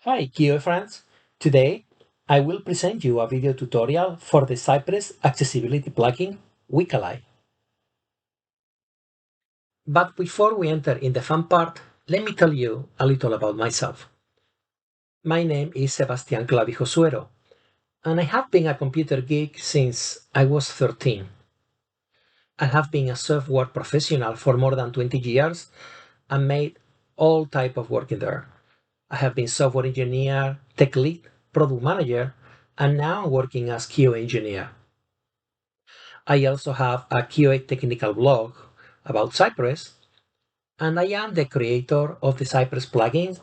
Hi QA friends! Today I will present you a video tutorial for the Cypress accessibility plugin WICK-A11Y. But before we enter in the fun part, let me tell you a little about myself. My name is Sebastián Clavijo Suero, and I have been a computer geek since I was 13. I have been a software professional for more than 20 years and made all type of work in there. I have been software engineer, tech lead, product manager, and now I'm working as QA engineer. I also have a QA technical blog about Cypress, and I am the creator of the Cypress plugins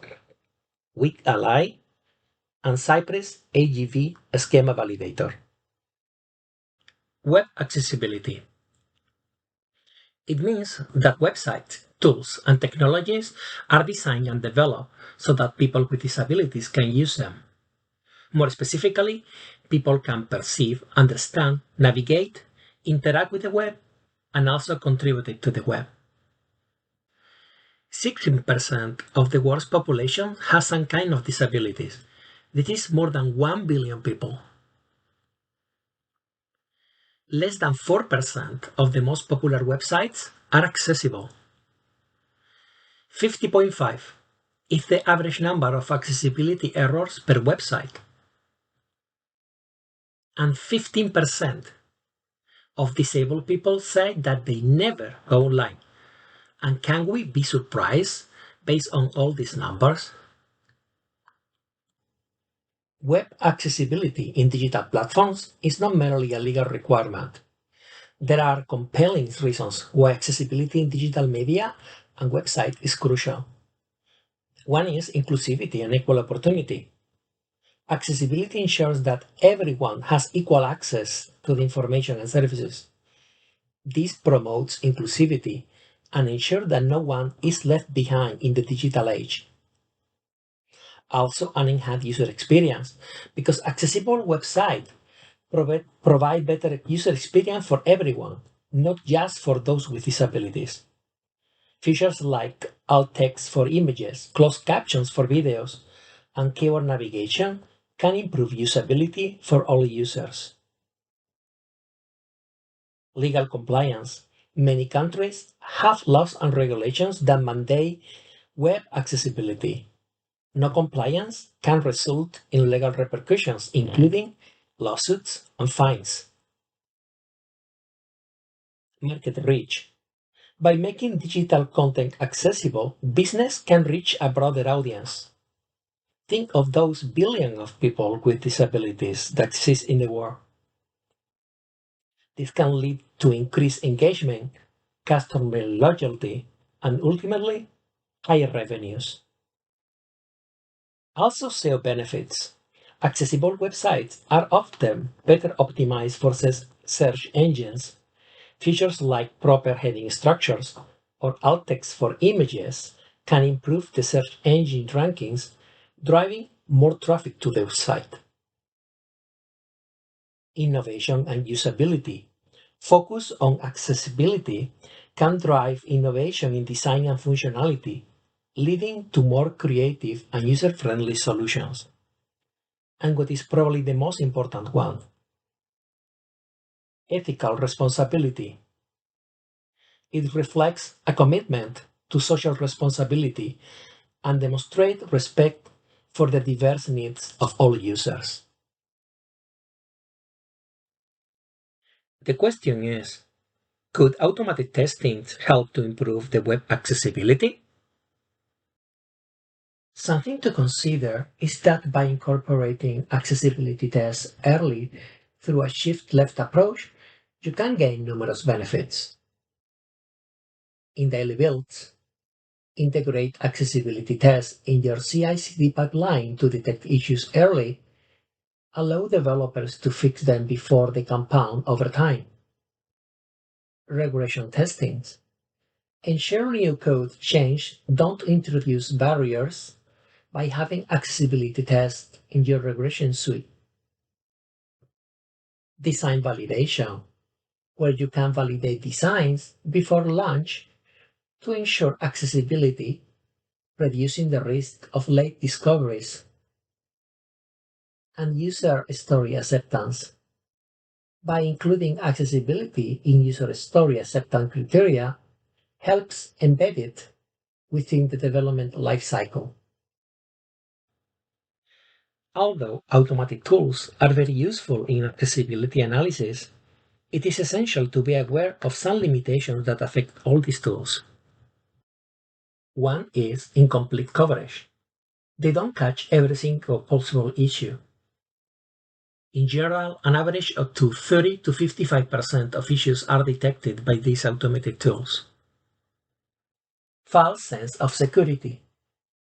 WICK-A11Y and Cypress AGV schema validator. Web accessibility. It means that websites, tools, and technologies are designed and developed so that people with disabilities can use them. More specifically, people can perceive, understand, navigate, interact with the web, and also contribute to the web. 16% of the world's population has some kind of disabilities. This is more than 1 billion people. Less than 4% of the most popular websites are accessible. 50.5 is the average number of accessibility errors per website. And 15% of disabled people say that they never go online. And can we be surprised based on all these numbers? Web accessibility in digital platforms is not merely a legal requirement. There are compelling reasons why accessibility in digital media and websites is crucial. One is inclusivity and equal opportunity. Accessibility ensures that everyone has equal access to the information and services. This promotes inclusivity and ensures that no one is left behind in the digital age. Also, an enhanced user experience, because accessible websites provide better user experience for everyone, not just for those with disabilities. Features like alt text for images, closed captions for videos, and keyword navigation can improve usability for all users. Legal compliance. Many countries have laws and regulations that mandate web accessibility. No compliance can result in legal repercussions, including lawsuits and fines. Market reach. By making digital content accessible, business can reach a broader audience. Think of those billions of people with disabilities that exist in the world. This can lead to increased engagement, customer loyalty, and ultimately, higher revenues. Also, SEO benefits. Accessible websites are often better optimized for search engines. Features like proper heading structures or alt text for images can improve the search engine rankings, driving more traffic to the site. Innovation and usability. Focus on accessibility can drive innovation in design and functionality, leading to more creative and user-friendly solutions. And what is probably the most important one, ethical responsibility. It reflects a commitment to social responsibility and demonstrates respect for the diverse needs of all users. The question is, could automated testing help to improve the web accessibility? Something to consider is that by incorporating accessibility tests early through a shift-left approach, you can gain numerous benefits. In daily builds, integrate accessibility tests in your CI/CD pipeline to detect issues early. Allow developers to fix them before they compound over time. Regression testings. Ensure new code change don't introduce barriers by having accessibility tests in your regression suite. Design validation, where you can validate designs before launch to ensure accessibility, reducing the risk of late discoveries and user story acceptance. By including accessibility in user story acceptance criteria helps embed it within the development lifecycle. Although automatic tools are very useful in accessibility analysis, it is essential to be aware of some limitations that affect all these tools. One is incomplete coverage. They don't catch every single possible issue. In general, an average of 30 to 55% of issues are detected by these automated tools. False sense of security.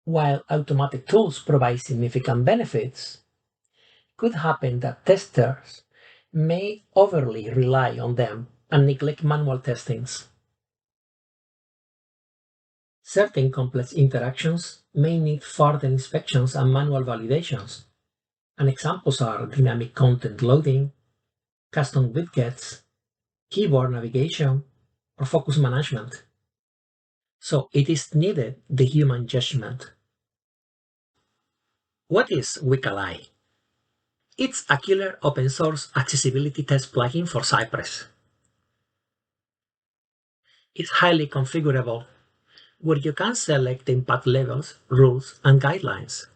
While automatic tools provide significant benefits, it could happen that testers may overly rely on them and neglect manual testings. Certain complex interactions may need further inspections and manual validations, and examples are dynamic content loading, custom widgets, keyboard navigation, or focus management. So it is needed the human judgment. What is WICK-A11Y? It's a killer open source accessibility test plugin for Cypress. It's highly configurable, where you can select the impact levels, rules, and guidelines.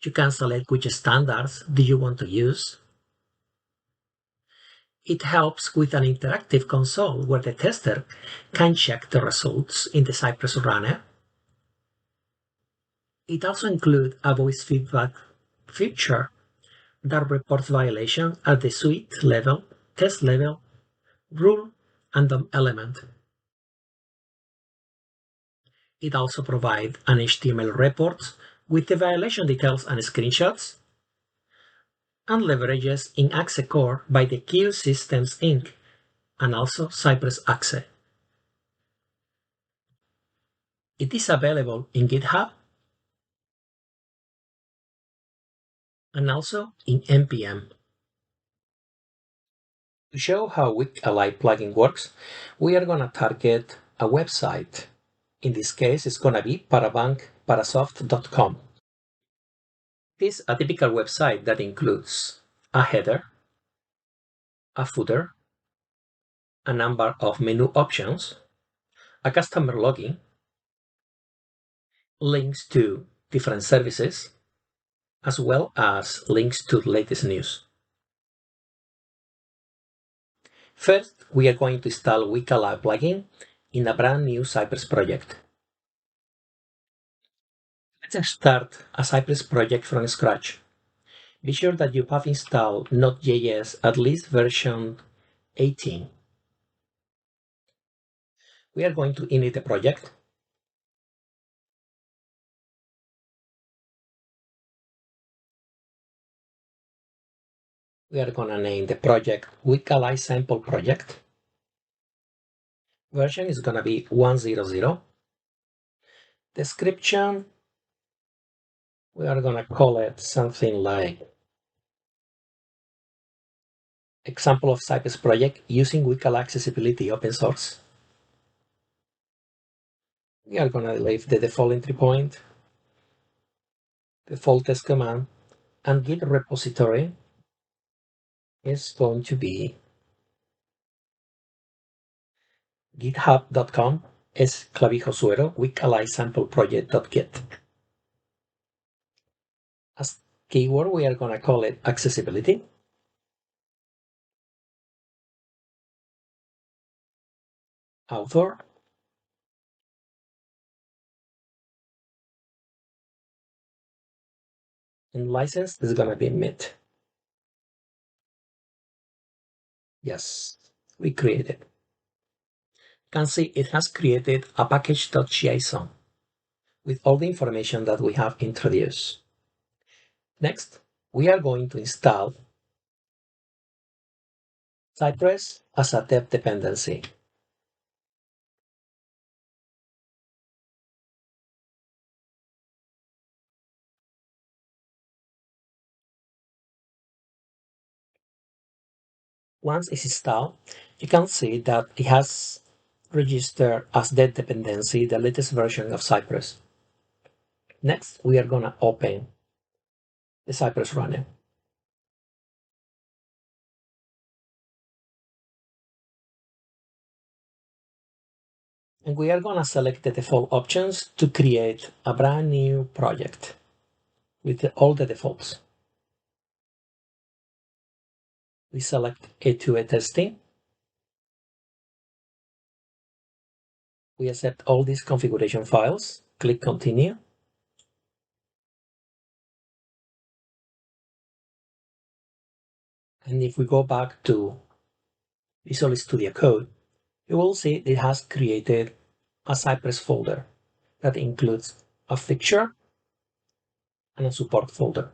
You can select which standards do you want to use. It helps with an interactive console where the tester can check the results in the Cypress runner. It also includes a voice feedback feature that reports violation at the suite level, test level, rule, and DOM element. It also provides an HTML report with the violation details and screenshots, and leverages in Axe Core by the Q Systems Inc. and also Cypress Axe. It is available in GitHub and also in NPM. To show how WICK-A11Y plugin works, we are going to target a website. In this case, it's going to be parasoft.com. This is a typical website that includes a header, a footer, a number of menu options, a customer login, links to different services, as well as links to the latest news. First, we are going to install WICK-A11Y plugin in a brand new Cypress project. Let's start a Cypress project from scratch. Be sure that you have installed Node.js at least version 18. We are going to init the project. We are going to name the project WICK-A11Y sample project. Version is going to be 100. Description, we are going to call it something like example of Cypress project using WICK-A11Y accessibility open source. We are going to leave the default entry point, default test command, and Git repository is going to be github.com/clavijosuero WICK-A11Y sample project.git. As keyword, we are going to call it accessibility. Author. And license is going to be MIT. Yes, we created. You can see it has created a package.json with all the information that we have introduced. Next, we are going to install Cypress as a dev dependency. Once it's installed, you can see that it has registered as dev dependency the latest version of Cypress. Next, we are going to open the Cypress running. And we are going to select the default options to create a brand new project with all the defaults. We select A2A testing. We accept all these configuration files, click continue. And if we go back to Visual Studio Code, you will see it has created a Cypress folder that includes a fixture and a support folder.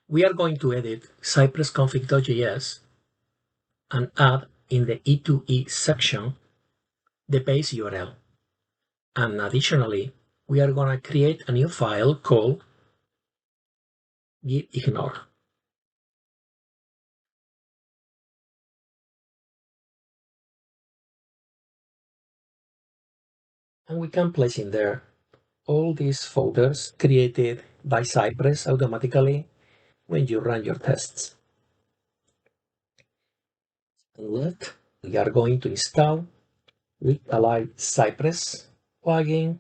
We are going to edit cypressconfig.js and add in the E2E section the base URL. And additionally, we are going to create a new file called gitignore. And we can place in there all these folders created by Cypress automatically when you run your tests. And we are going to install WICK-A11Y Cypress plugin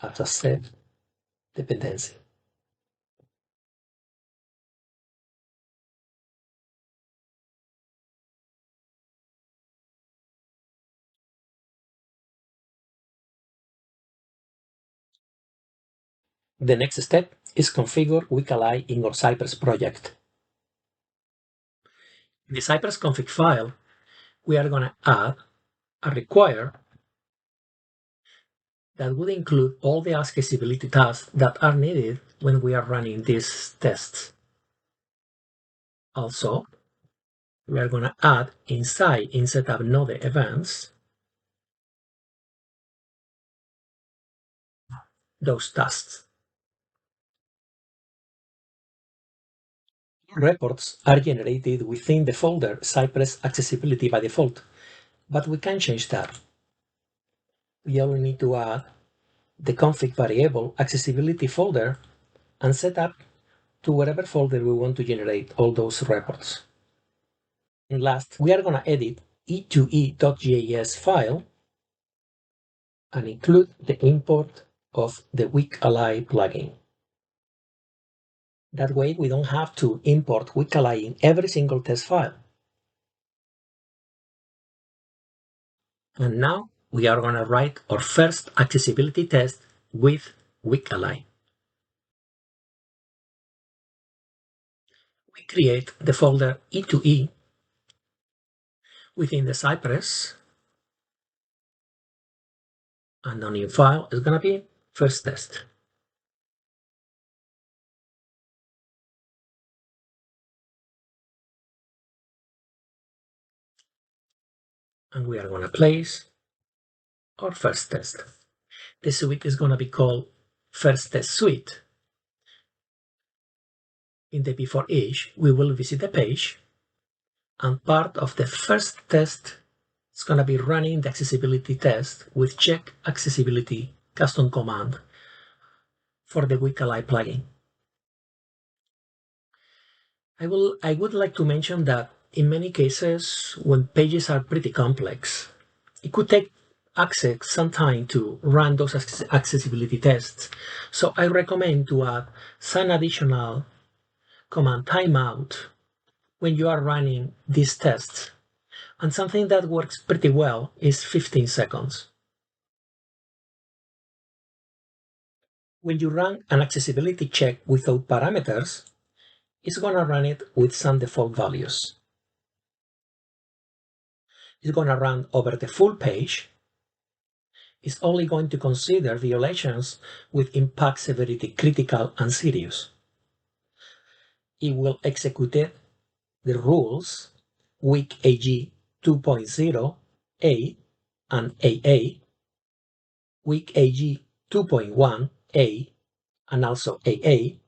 as a set dependency. The next step is configure WICK-A11Y in our Cypress project. In the Cypress config file, we are going to add a require that would include all the accessibility tasks that are needed when we are running these tests. Also, we are going to add inside in setup node events those tasks. Reports are generated within the folder Cypress Accessibility by default, but we can change that. We only need to add the config variable accessibility folder and set up to whatever folder we want to generate all those reports. And last, we are going to edit e2e.js file and include the import of the WICK-A11Y plugin. That way we don't have to import WICK-A11Y in every single test file. And now we are going to write our first accessibility test with WICK-A11Y. We create the folder E2E within the Cypress, and the new file is going to be first test. And we are going to place our first test. The suite is going to be called first test suite. In the before each, we will visit the page, and part of the first test is going to be running the accessibility test with check accessibility custom command for the WICK-A11Y plugin. I would like to mention that in many cases, when pages are pretty complex, it could take Access some time to run those accessibility tests. So I recommend to add some additional command timeout when you are running these tests. And something that works pretty well is 15 seconds. When you run an accessibility check without parameters, it's going to run it with some default values. It's going to run over the full page. It's only going to consider violations with impact severity critical and serious. It will execute the rules WICK-AG 2.0 A and AA, WICK-AG 2.1 A and also AA,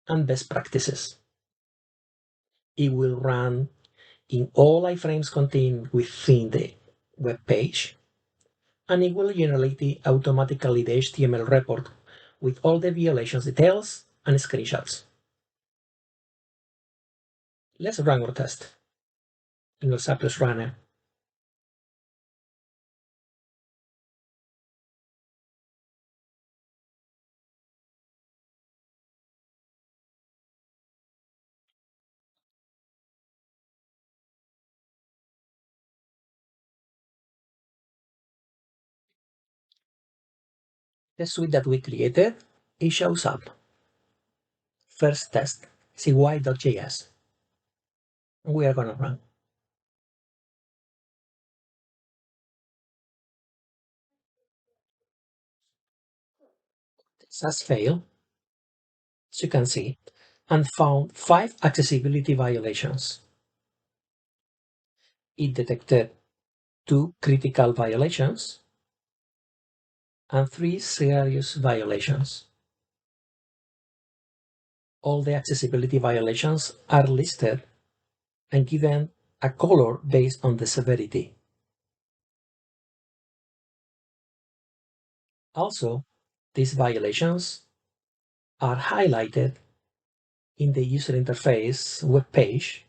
and best practices. It will run in all iframes contained within the web page, and it will generate automatically the HTML report with all the violations details and screenshots. Let's run our test in the Cypress runner. The suite that we created, it shows up. First test, cy.js. We are gonna run. This has failed, as you can see, and found 5 accessibility violations. It detected 2 critical violations and 3 serious violations. All the accessibility violations are listed and given a color based on the severity. Also, these violations are highlighted in the user interface web page,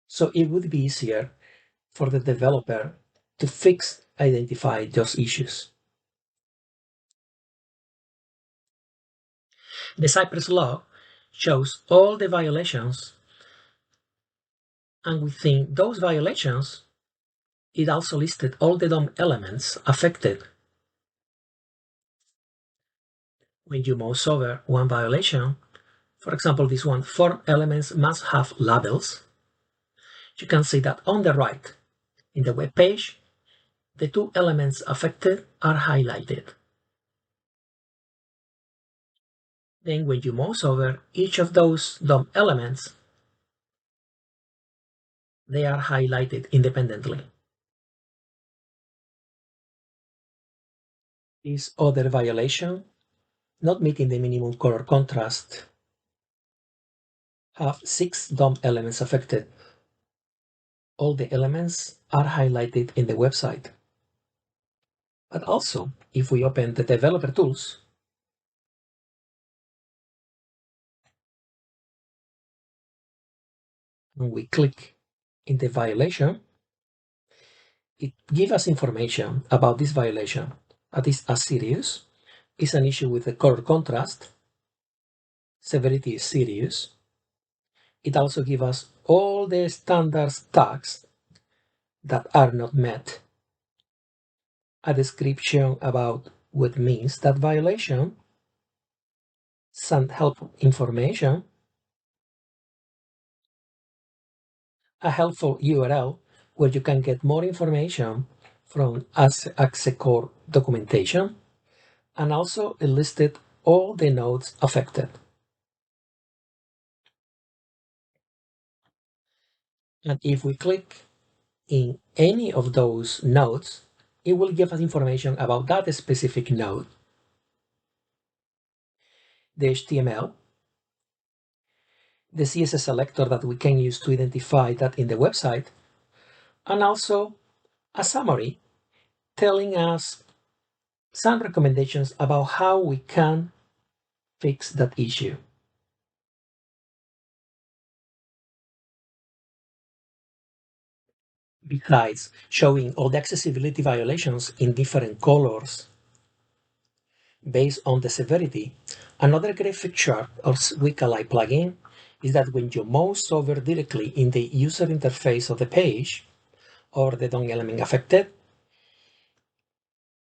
so it would be easier for the developer to identify those issues. The Cypress log shows all the violations, and within those violations, it also listed all the DOM elements affected. When you mouse over one violation, for example, this one, form elements must have labels, you can see that on the right, in the web page, the 2 elements affected are highlighted. Then when you mouse over each of those DOM elements, they are highlighted independently. This other violation, not meeting the minimum color contrast, have 6 DOM elements affected. All the elements are highlighted in the website. But also, if we open the developer tools, and we click in the violation, it gives us information about this violation. That is as serious, is an issue with the color contrast, severity is serious. It also gives us all the standard tags that are not met, a description about what means that violation, some helpful information, a helpful URL where you can get more information from AXE documentation, and also it listed all the nodes affected. And if we click in any of those nodes, it will give us information about that specific node, the HTML, the CSS selector that we can use to identify that in the website, and also a summary telling us some recommendations about how we can fix that issue. Besides showing all the accessibility violations in different colors based on the severity, another great feature of WICK-A11Y plugin is that when you mouse over directly in the user interface of the page or the DOM element affected,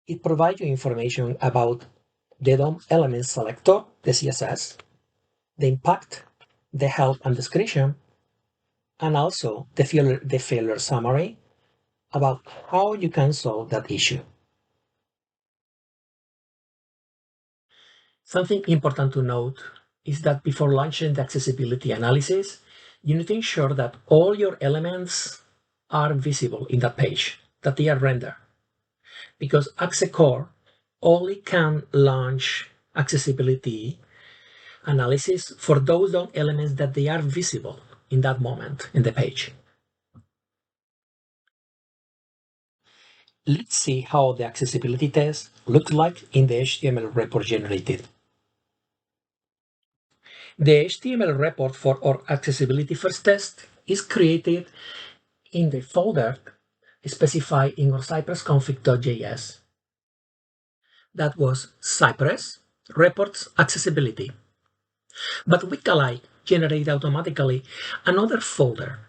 it provides you information about the DOM element selector, the CSS, the impact, the help and description, and also the failure summary about how you can solve that issue. Something important to note is that before launching the accessibility analysis, you need to ensure that all your elements are visible in that page, that they are rendered. Because AXE only can launch accessibility analysis for those DOM elements that they are visible in that moment in the page. Let's see how the accessibility test looks like in the HTML report generated. The HTML report for our accessibility first test is created in the folder specified in our Cypress config.js. That was Cypress reports accessibility. But WICK-A11Y generated automatically another folder.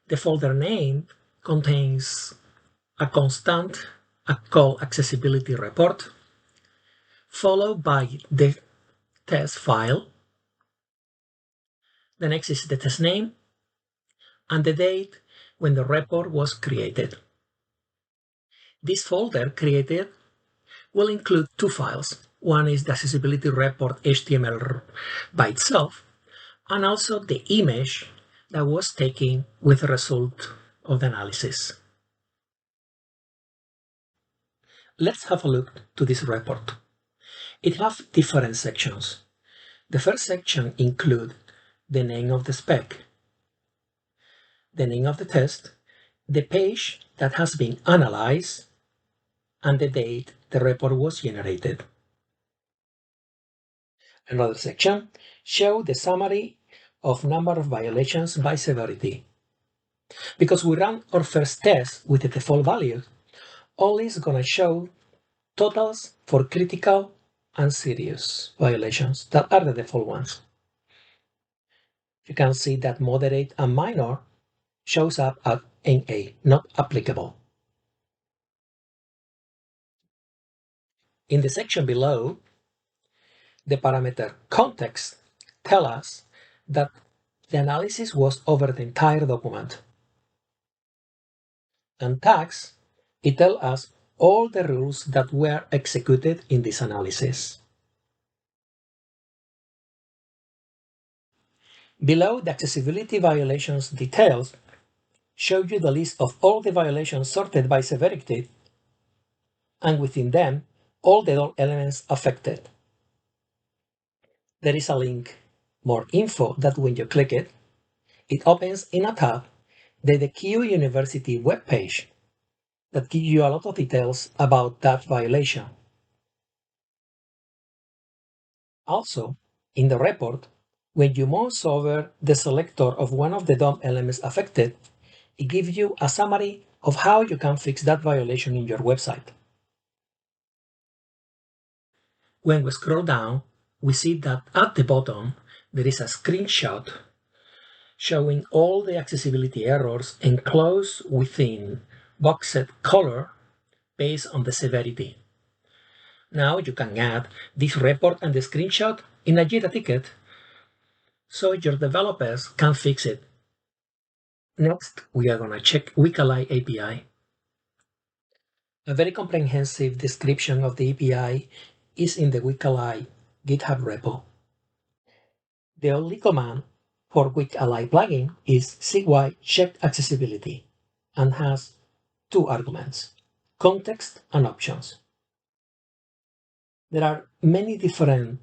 The folder name contains a constant, a call accessibility report, followed by the test file. The next is the test name and the date when the report was created. This folder created will include two files. One is the accessibility report HTML by itself, and also the image that was taken with the result of the analysis. Let's have a look to this report. It has different sections. The first section includes the name of the spec, the name of the test, the page that has been analyzed, and the date the report was generated. Another section shows the summary of number of violations by severity. Because we ran our first test with the default value, only is going to show totals for critical and serious violations that are the default ones. You can see that moderate and minor shows up at NA, not applicable. In the section below, the parameter context tells us that the analysis was over the entire document. And tags, it tells us all the rules that were executed in this analysis. Below, the accessibility violations details show you the list of all the violations sorted by severity, and within them, all the DOM elements affected. There is a link, more info, that when you click it, it opens in a tab the Q University webpage that gives you a lot of details about that violation. Also, in the report, when you mouse over the selector of one of the DOM elements affected, it gives you a summary of how you can fix that violation in your website. When we scroll down, we see that at the bottom there is a screenshot showing all the accessibility errors enclosed within boxed color based on the severity. Now you can add this report and the screenshot in a Jira ticket so your developers can fix it. Next, we are going to check WICK-A11Y API. A very comprehensive description of the API is in the WICK-A11Y GitHub repo. The only command for WICK-A11Y plugin is cy check accessibility and has two arguments, context and options. There are many different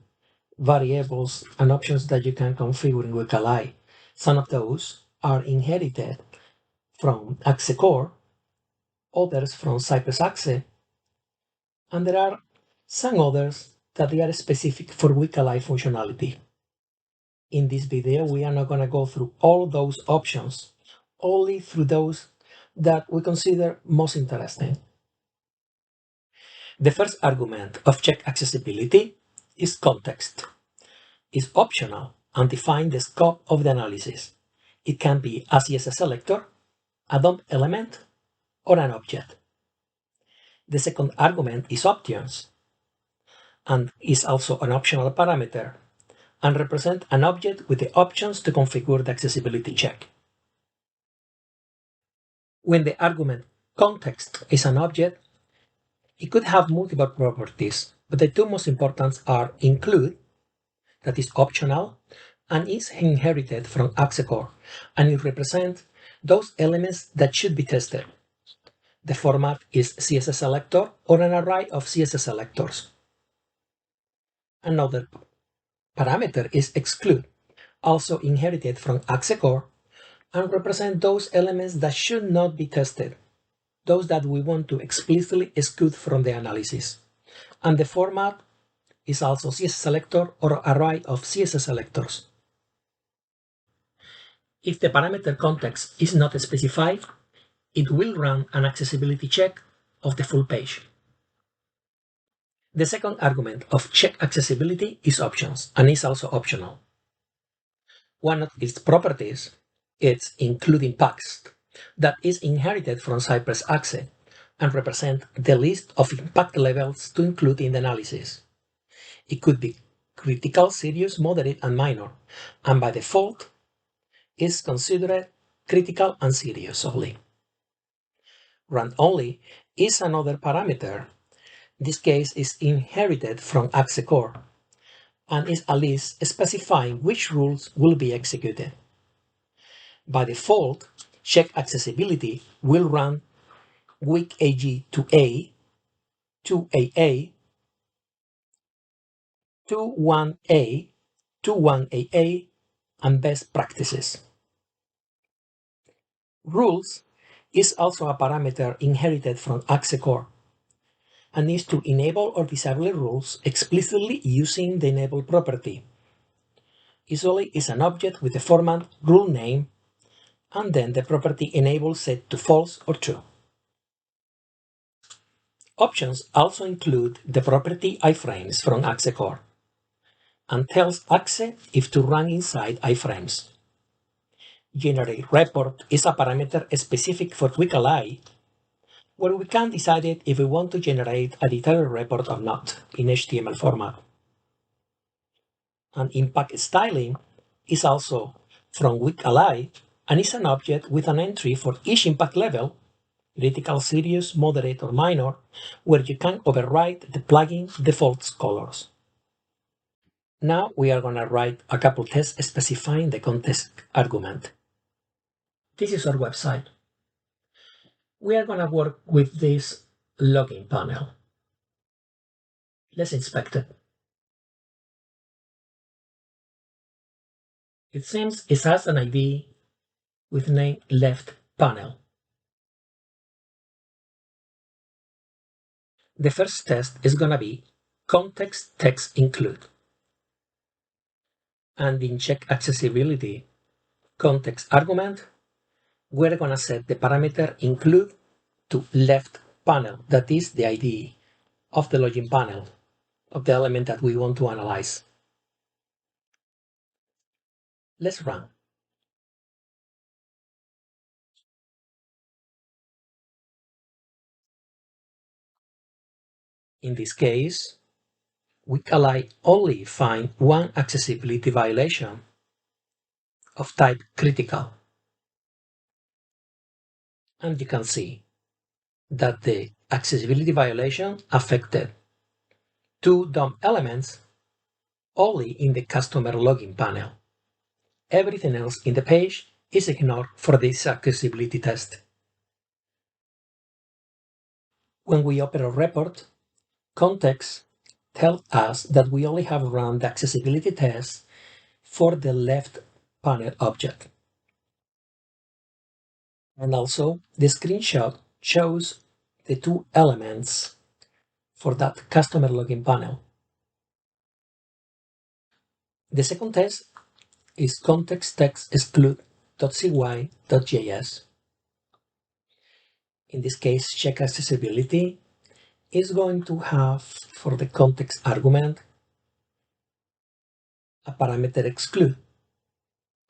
variables and options that you can configure in WICK-A11Y. Some of those are inherited from Axe Core, others from Cypress Axe, and there are some others that they are specific for WICK-A11Y functionality. In this video, we are not going to go through all those options, only through those that we consider most interesting. The first argument of check accessibility is context. It's optional and defines the scope of the analysis. It can be a CSS selector, a DOM element, or an object. The second argument is options and is also an optional parameter and represent an object with the options to configure the accessibility check. When the argument context is an object, it could have multiple properties, but the two most important are include, that is optional, and is inherited from Axe Core, and it represents those elements that should be tested. The format is CSS selector or an array of CSS selectors. Another parameter is exclude, also inherited from Axe Core, and represent those elements that should not be tested. those that we want to explicitly exclude from the analysis. And the format is also CSS selector or array of CSS selectors. If the parameter context is not specified, it will run an accessibility check of the full page. The second argument of check accessibility is options and is also optional. One of its properties is including text that is inherited from Cypress Axe and represent the list of impact levels to include in the analysis. It could be critical, serious, moderate, and minor, and by default is considered critical and serious only. Run only is another parameter. This case is inherited from Axe core and is a list specifying which rules will be executed. By default, check accessibility will run WICK-A11Y, 2AA, 21A, 21AA, and best practices. Rules is also a parameter inherited from Axe core and is to enable or disable rules explicitly using the enable property. Usually is an object with the format rule name and then the property enable set to false or true. Options also include the property iframes from Axe core and tells Axe if to run inside iframes. Generate report is a parameter specific for WICK-A11Y where we can decide if we want to generate a detailed report or not in HTML format. And impact styling is also from WICK-A11Y and is an object with an entry for each impact level, critical, serious, moderate, or minor, where you can override the plugin default colors. Now we are going to write a couple tests specifying the context argument. This is our website. We are going to work with this login panel. Let's inspect it. It seems it has an ID with name left panel. The first test is going to be context text include. And in check accessibility context argument, we're going to set the parameter include to left panel, that is the ID of the login panel of the element that we want to analyze. Let's run. In this case, WICK-A11Y only find one accessibility violation of type critical. And you can see that the accessibility violation affected two DOM elements only in the customer login panel. Everything else in the page is ignored for this accessibility test. When we open a report, context tells us that we only have run the accessibility test for the left panel object. And also, the screenshot shows the two elements for that customer login panel. The second test is context text exclude.cy.js. In this case, check accessibility is going to have for the context argument a parameter exclude.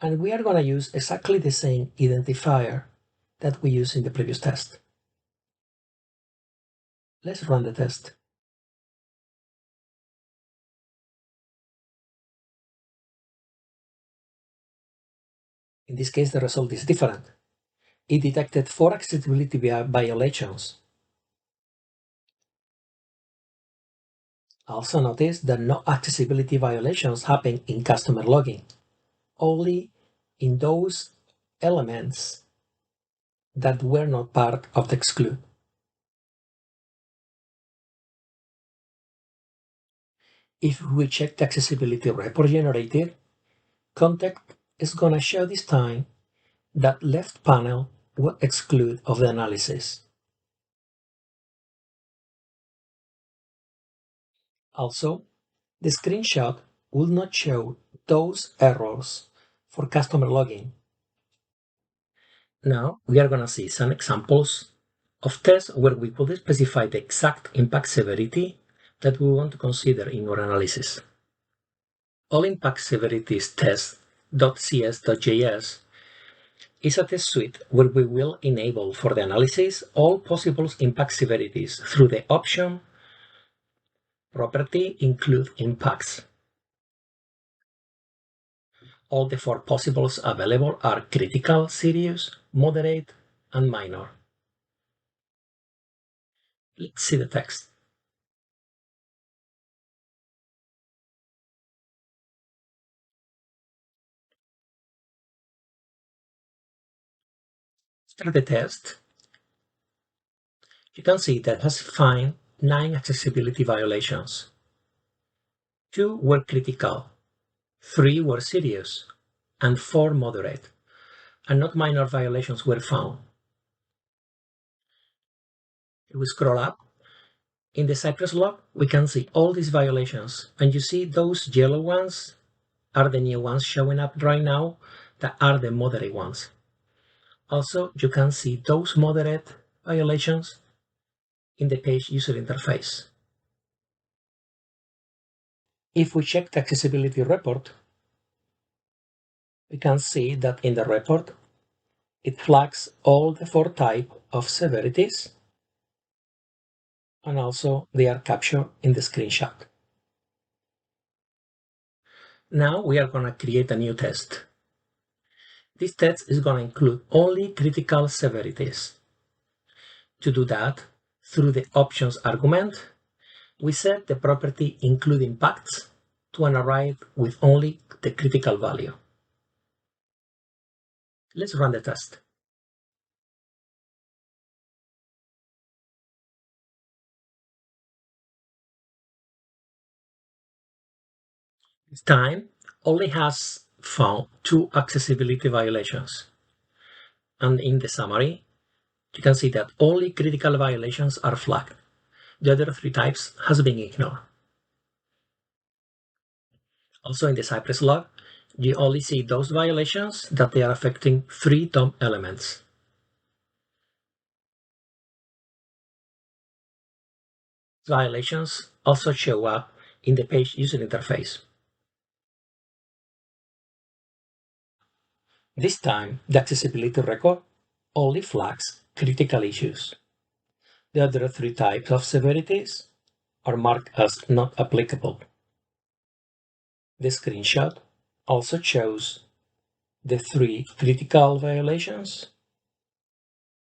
And we are going to use exactly the same identifier that we used in the previous test. Let's run the test. In this case, the result is different. It detected 4 accessibility violations. Also notice that no accessibility violations happen in customer login, only in those elements that were not part of the exclude. If we check the accessibility report generated, context is going to show this time that left panel will exclude of the analysis. Also, the screenshot will not show those errors for customer login. Now we are going to see some examples of tests where we could specify the exact impact severity that we want to consider in our analysis. All impact severities test.cs.js is a test suite where we will enable for the analysis all possible impact severities through the option property include impacts. All the four possibles available are critical, serious, moderate, and minor. Let's see the text. After the test, you can see that has found 9 accessibility violations. 2 were critical, 3 were serious, and 4 moderate, and not minor violations were found. If we scroll up, in the Cypress log, we can see all these violations, and you see those yellow ones are the new ones showing up right now that are the moderate ones. Also, you can see those moderate violations in the page user interface. If we check the accessibility report, we can see that in the report, it flags all the 4 types of severities, and also they are captured in the screenshot. Now we are going to create a new test. This test is going to include only critical severities. To do that, through the options argument, we set the property include impacts to an array with only the critical value. Let's run the test. This time only has found 2 accessibility violations. And in the summary, you can see that only critical violations are flagged. The other 3 types has been ignored. Also in the Cypress log, you only see those violations that they are affecting 3 DOM elements. Violations also show up in the page user interface. This time, the accessibility record only flags critical issues. The other 3 types of severities are marked as not applicable. The screenshot also shows the 3 critical violations,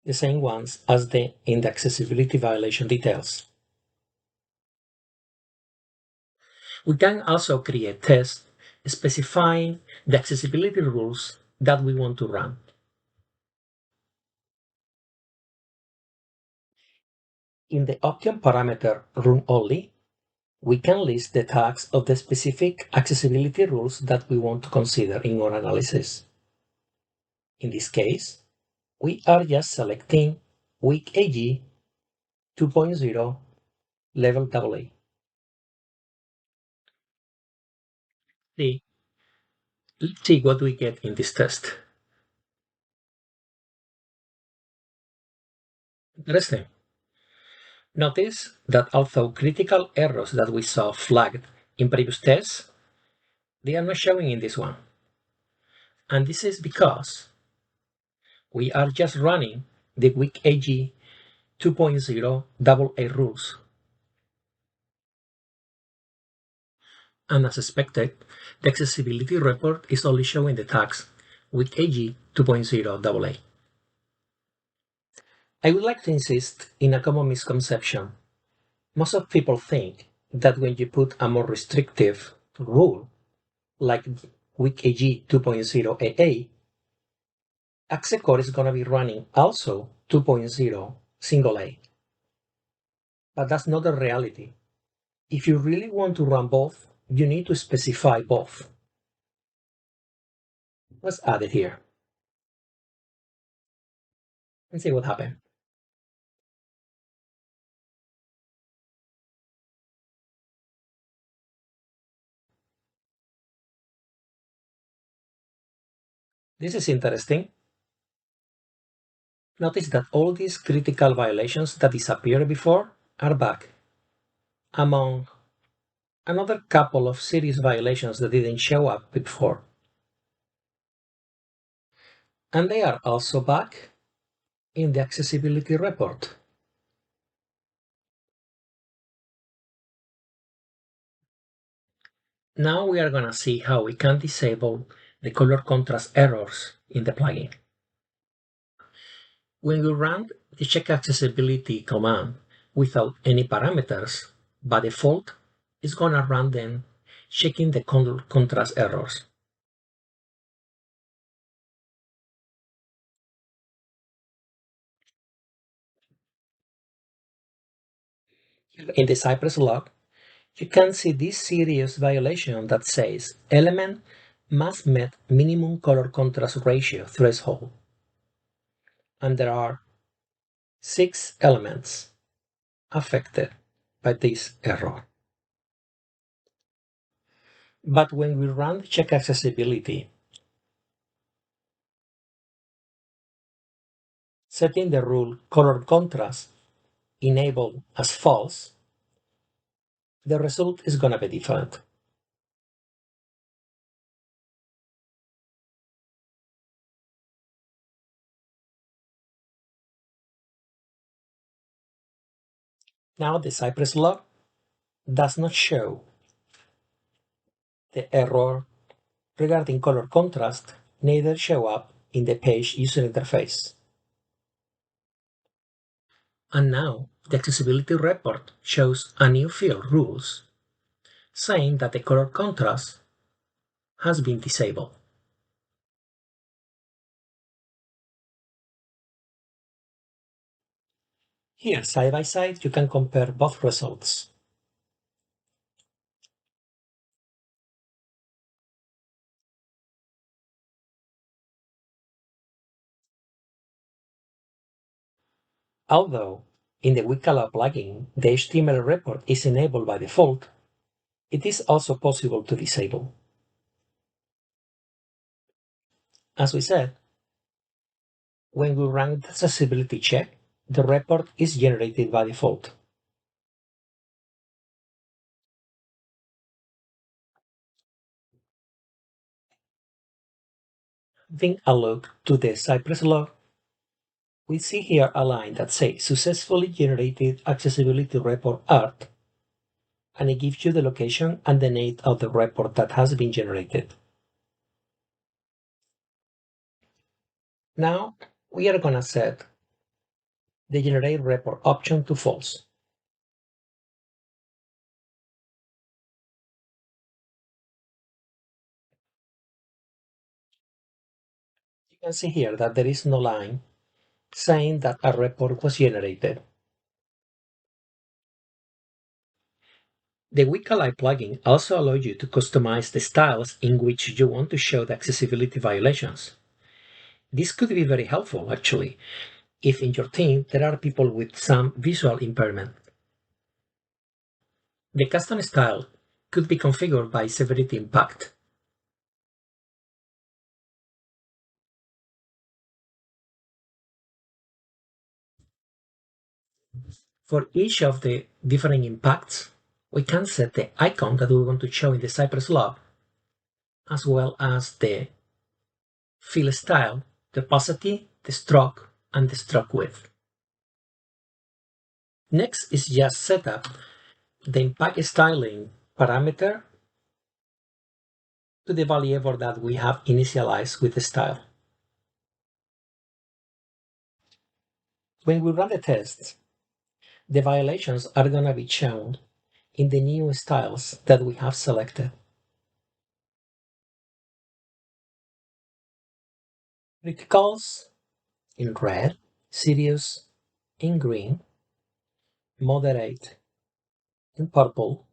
the same ones as in the accessibility violation details. We can also create tests specifying the accessibility rules that we want to run. In the option parameter run only, we can list the tags of the specific accessibility rules that we want to consider in our analysis. In this case, we are just selecting WICK-A11Y 2.0 level AA. Let's see what we get in this test. Interesting. Notice that although critical errors that we saw flagged in previous tests, they are not showing in this one. And this is because we are just running the WICK-A11Y 2.0 AA rules. And as expected, the accessibility report is only showing the tags WICK-A11Y 2.0 AA. I would like to insist in a common misconception. Most of people think that when you put a more restrictive rule, like WICK-A11Y 2.0 AA, Accesscore is going to be running also 2.0 single A. But that's not the reality. If you really want to run both, you need to specify both. Let's add it here and see what happens. This is interesting. Notice that all these critical violations that disappeared before are back, among another couple of serious violations that didn't show up before. And they are also back in the accessibility report. Now we are going to see how we can disable the color contrast errors in the plugin. When we run the check accessibility command without any parameters, by default, it's going to run them checking the color contrast errors. In the Cypress log, you can see this serious violation that says element must meet minimum color contrast ratio threshold. And there are 6 elements affected by this error. But when we run check accessibility, setting the rule color contrast enabled as false, the result is going to be different. Now the Cypress log does not show the error regarding color contrast, neither show up in the page user interface. And now the accessibility report shows a new field rules saying that the color contrast has been disabled. Here, side by side, you can compare both results. Although in the WICK-A11Y plugin, the HTML report is enabled by default, it is also possible to disable. As we said, when we run the accessibility check, the report is generated by default. Having a look to the Cypress log, we see here a line that says successfully generated accessibility report art, and it gives you the location and the name of the report that has been generated. Now we are going to set the generate report option to false. You can see here that there is no line saying that a report was generated. The WICK-A11Y plugin also allows you to customize the styles in which you want to show the accessibility violations. This could be very helpful, actually, if in your team there are people with some visual impairment. The custom style could be configured by severity impact. For each of the different impacts, we can set the icon that we want to show in the Cypress log, as well as the fill style, the opacity, the stroke, and the stroke width. Next is just set up the impact styling parameter to the variable that we have initialized with the style. When we run the tests, the violations are going to be shown in the new styles that we have selected. Criticals in red, serious in green, moderate in purple,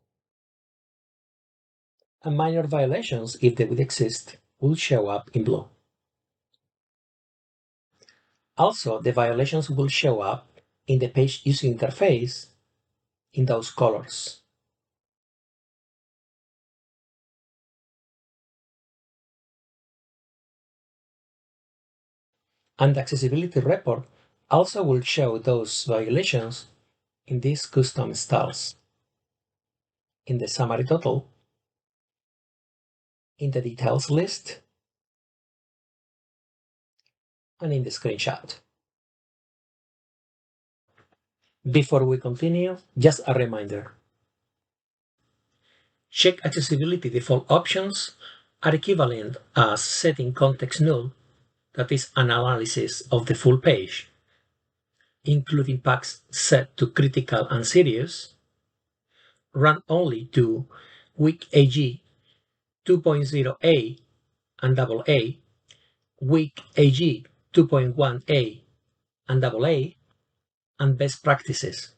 and minor violations, if they would exist, will show up in blue. Also, the violations will show up in the page user interface in those colors. And the accessibility report also will show those violations in these custom styles, in the summary total, in the details list, and in the screenshot. Before we continue, just a reminder. Check accessibility default options are equivalent as setting context null, that is an analysis of the full page, including packs set to critical and serious, run only to WICK-AG 2.0a and AA, WICK-AG 2.1a and AA, and best practices.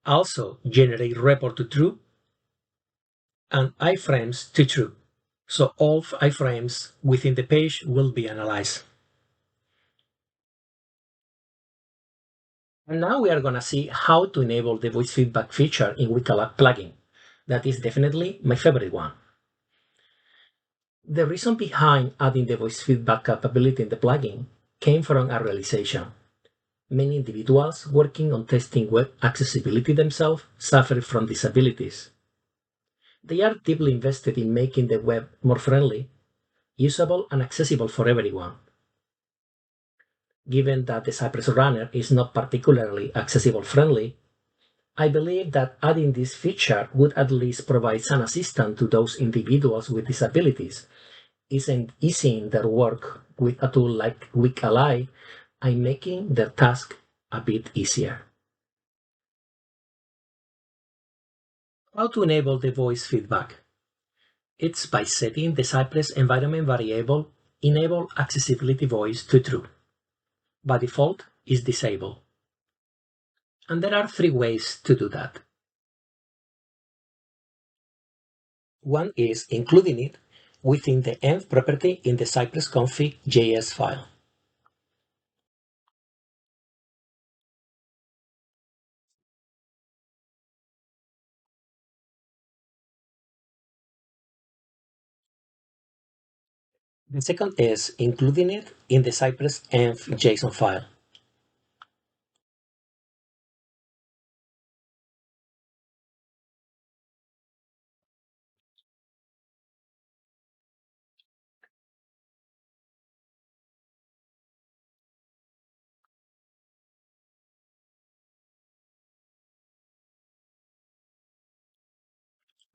Also generate report to true and iframes to true, so all iframes within the page will be analyzed. And now we are going to see how to enable the voice feedback feature in WICK-A plugin. That is definitely my favorite one. The reason behind adding the voice feedback capability in the plugin came from a realization. Many individuals working on testing web accessibility themselves suffer from disabilities. They are deeply invested in making the web more friendly, usable, and accessible for everyone. Given that the Cypress runner is not particularly accessible friendly, I believe that adding this feature would at least provide some assistance to those individuals with disabilities, easing their work with a tool like WICK-A11Y and making their task a bit easier. How to enable the voice feedback? It's by setting the Cypress environment variable enable accessibility voice to true. By default, is disabled. And there are 3 ways to do that. One is including it within the env property in the Cypress config.js file. The second is including it in the Cypress env JSON file.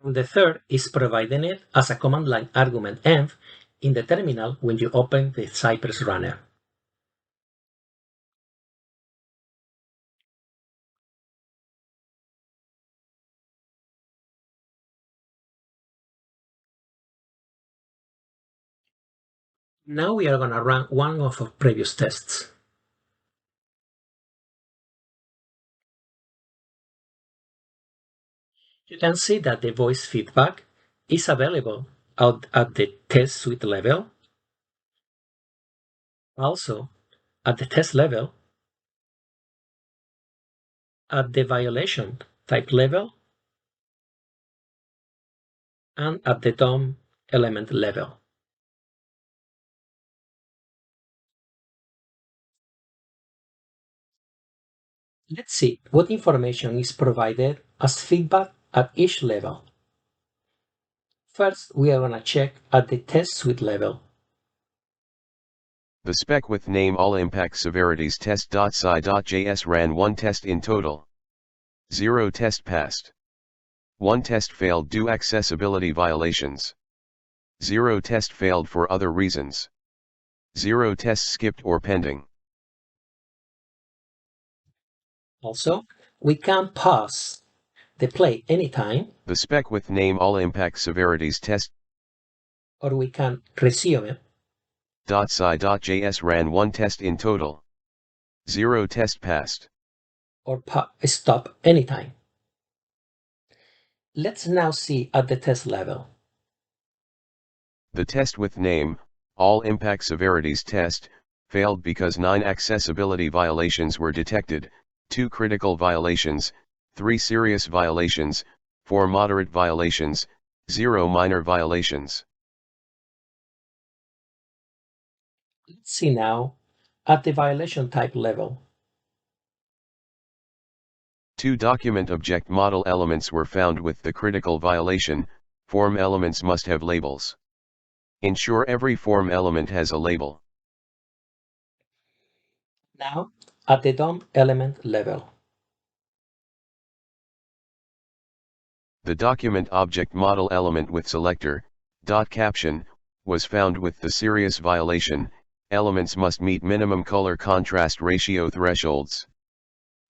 And the third is providing it as a command line argument env in the terminal when you open the Cypress runner. Now we are going to run one of our previous tests. You can see that the voice feedback is available out at the test suite level, also at the test level, at the violation type level, and at the DOM element level. Let's see what information is provided as feedback at each level. First, we are going to check at the test suite level. The spec with name all impact severities test.sci.js ran 1 test in total. 0 test passed. 1 test failed due accessibility violations. 0 test failed for other reasons. 0 tests skipped or pending. Also, we can pause the play anytime. The spec with name all impact severities test. Or we can resume it. .sci.js ran 1 test in total. 0 test passed. Or stop anytime. Let's now see at the test level. The test with name, all impact severities test, failed because 9 accessibility violations were detected, 2 critical violations, 3 serious violations, 4 moderate violations, 0 minor violations. Let's see now at the violation type level. 2 document object model elements were found with the critical violation. Form elements must have labels. Ensure every form element has a label. Now, at the DOM element level. The document object model element with selector, .caption, was found with the serious violation. Elements must meet minimum color contrast ratio thresholds.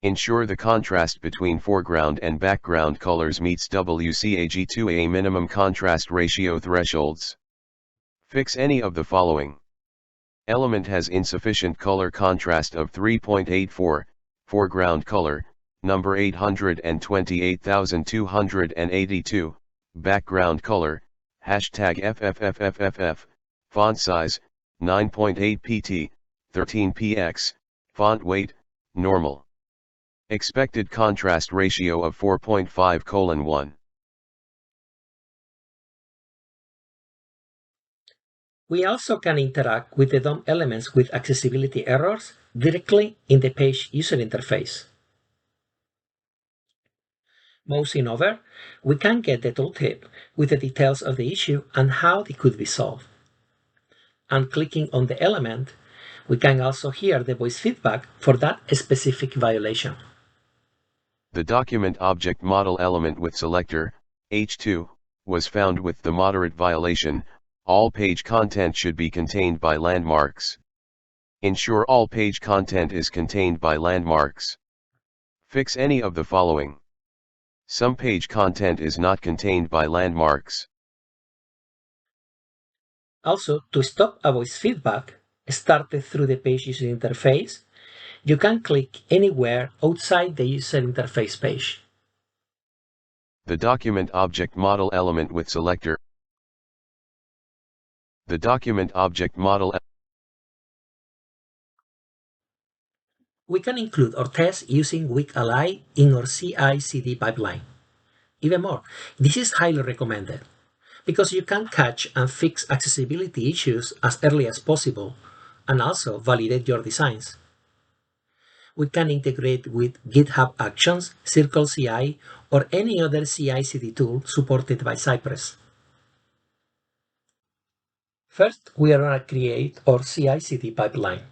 Ensure the contrast between foreground and background colors meets WCAG2A minimum contrast ratio thresholds. Fix any of the following. Element has insufficient color contrast of 3.84, foreground color, number 828,282, background color, #FFFFFF, font size, 9.8 pt, 13 px, font weight, normal. Expected contrast ratio of 4.5:1. We also can interact with the DOM elements with accessibility errors directly in the page user interface. Mousing over, we can get the tooltip with the details of the issue and how they could be solved. And clicking on the element, we can also hear the voice feedback for that specific violation. The document object model element with selector, H2, was found with the moderate violation. All page content should be contained by landmarks. Ensure all page content is contained by landmarks. Fix any of the following. Some page content is not contained by landmarks. Also, to stop a voice feedback started through the page user interface, you can click anywhere outside the user interface page. The document object model element with selector. The document object model. We can include our tests using WICK-A11Y in our CI/CD pipeline. Even more, this is highly recommended because you can catch and fix accessibility issues as early as possible and also validate your designs. We can integrate with GitHub Actions, Circle CI, or any other CI/CD tool supported by Cypress. First, we are going to create our CI/CD pipeline.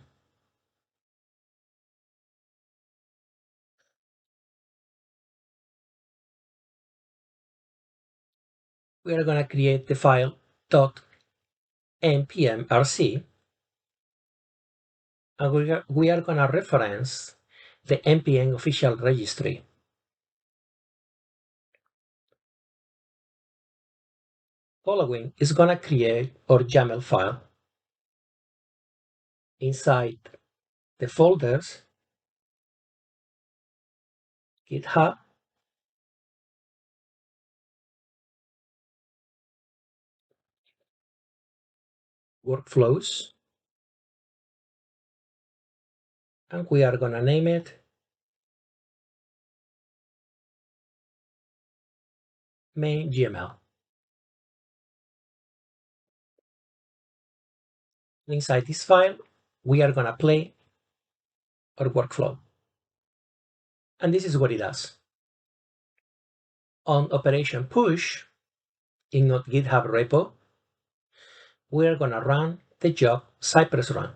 We are going to create the file .npm-rc, and we are going to reference the npm official registry. Following is going to create our YAML file. Inside the folders, GitHub, workflows, and we are going to name it main YAML. Inside this file, we are going to play our workflow. And this is what it does. On operation push, in our GitHub repo, we are going to run the job Cypress run.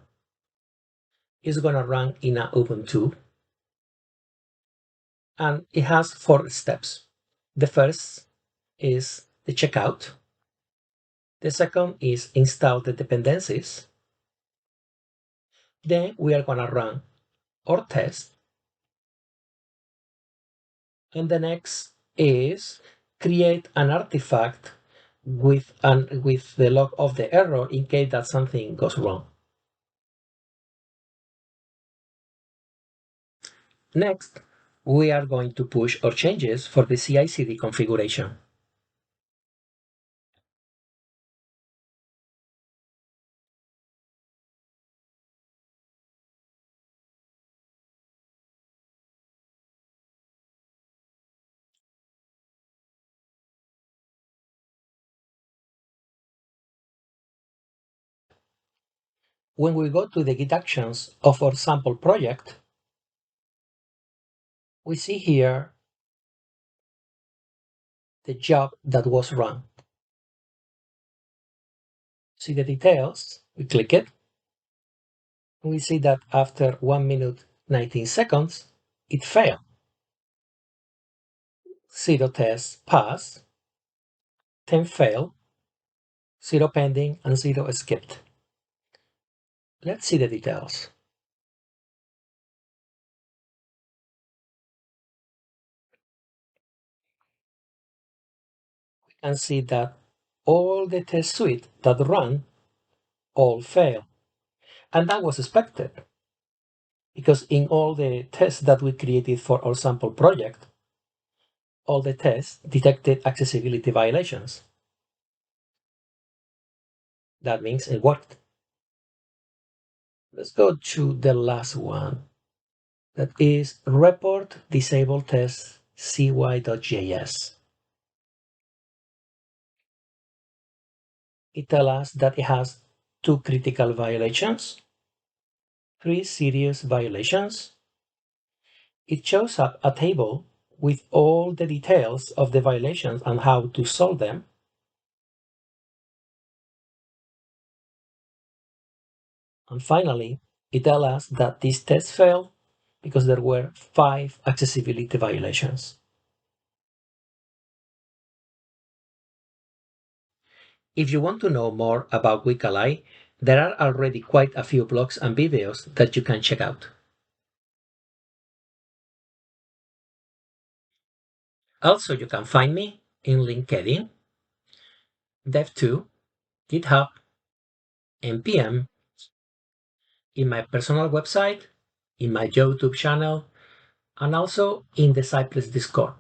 It's going to run in an Ubuntu, and it has 4 steps. The first is the checkout. The second is install the dependencies. Then we are going to run our test. And the next is create an artifact with the log of the error in case that something goes wrong. Next, we are going to push our changes for the CI/CD configuration. When we go to the Git actions of our sample project, we see here the job that was run. See the details, we click it, and we see that after 1 minute 19 seconds, it failed. 0 tests passed, 10 failed, 0 pending, and 0 skipped. Let's see the details. We can see that all the test suite that ran all failed. And that was expected, because in all the tests that we created for our sample project, all the tests detected accessibility violations. That means it worked. Let's go to the last one. That is report disable test cy.js. It tells us that it has 2 critical violations, 3 serious violations. It shows up a table with all the details of the violations and how to solve them. And finally, it tells us that this test failed because there were 5 accessibility violations. If you want to know more about WICK-A11Y, there are already quite a few blogs and videos that you can check out. Also, you can find me in LinkedIn, Dev2, GitHub, NPM, in my personal website, in my YouTube channel, and also in the Cypress Discord.